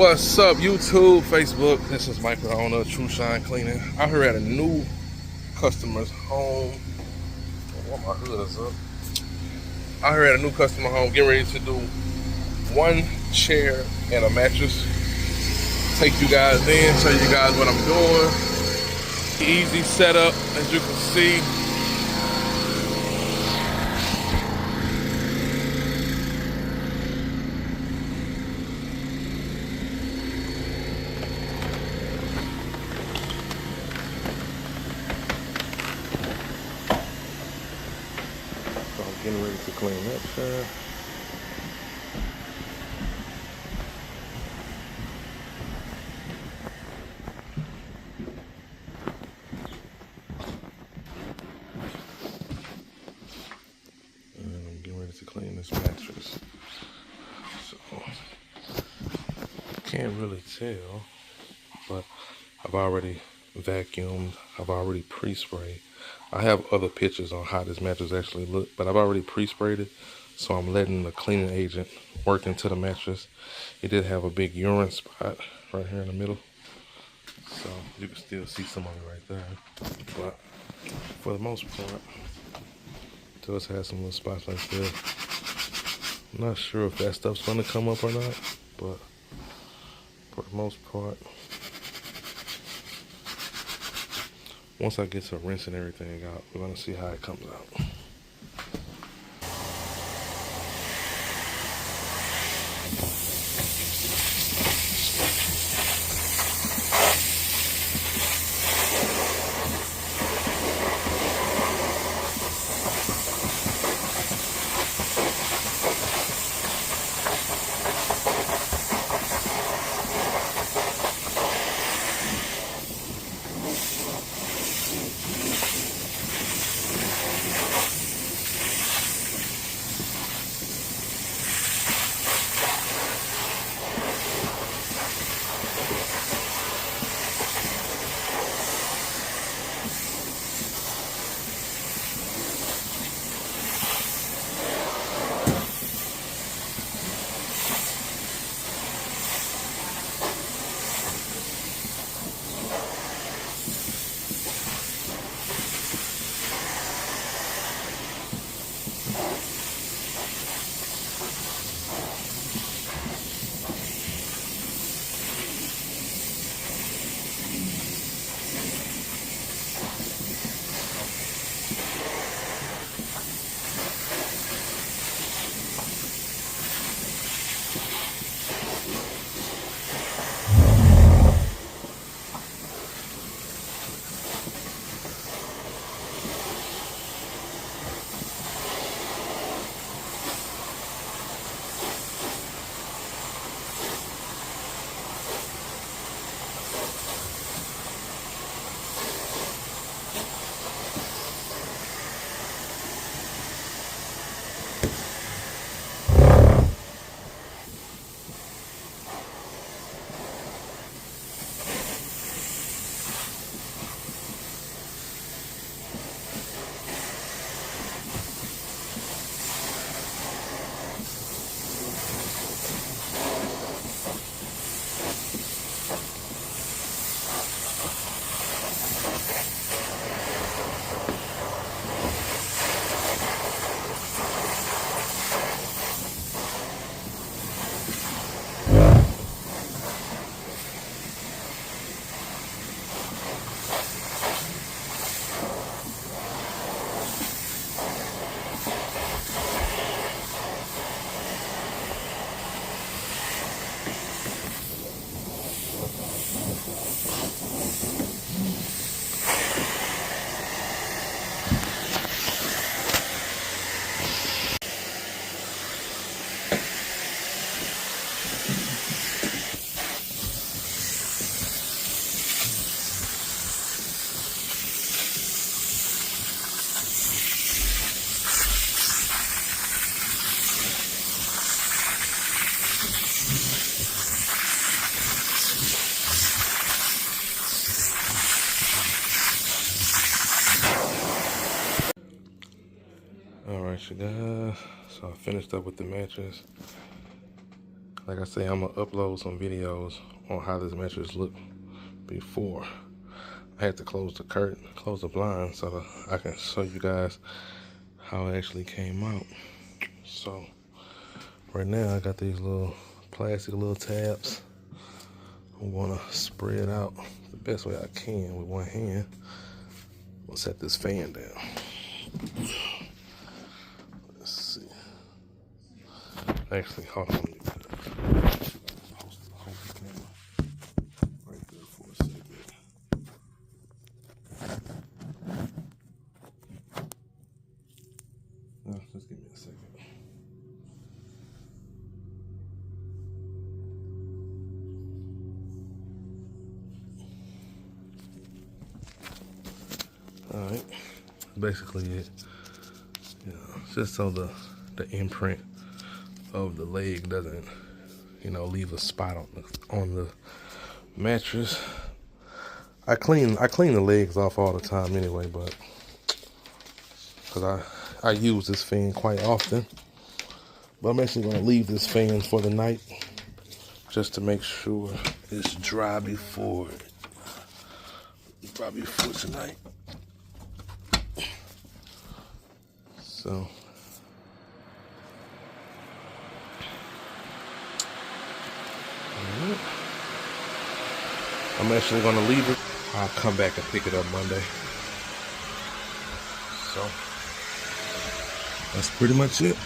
What's up, YouTube, Facebook? This is Michael, owner of Trushine Cleaning. I'm here at a new customer's home. Oh, my hood is up. I'm here at a new customer home, getting ready to do one chair and a mattress. Take you guys in, show you guys what I'm doing. Easy setup, as you can see. So I'm getting ready to clean that chair. And I'm getting ready to clean this mattress. So, can't really tell, but I've already vacuumed, I've already pre-sprayed. I have other pictures on how this mattress actually look, but I've already pre-sprayed it, so I'm letting the cleaning agent work into the mattress. It did have a big urine spot right here in the middle, so you can still see some of it right there, but for the most part, it does have some little spots like this. I'm not sure if that stuff's gonna come up or not, but for the most part, once I get to rinsing everything out, we're gonna see how it comes out. Alright, you guys, so I finished up with the mattress. Like I say, I'm gonna upload some videos on how this mattress looked before. I had to close the curtain, close the blind, so that I can show you guys how it actually came out. So right now I got these little plastic little tabs. I'm gonna spread out the best way I can with one hand. We'll set this fan down. Let's see. Actually, hold on. Right there for a second. No, just give me a second. Alright, basically it. You know, just so the imprint of the leg doesn't, leave a spot on the mattress. I clean the legs off all the time anyway, but because I use this fan quite often. But I'm actually gonna leave this fan for the night just to make sure it's dry before tonight. So I'm actually gonna leave it. I'll come back and pick it up Monday. So that's pretty much it.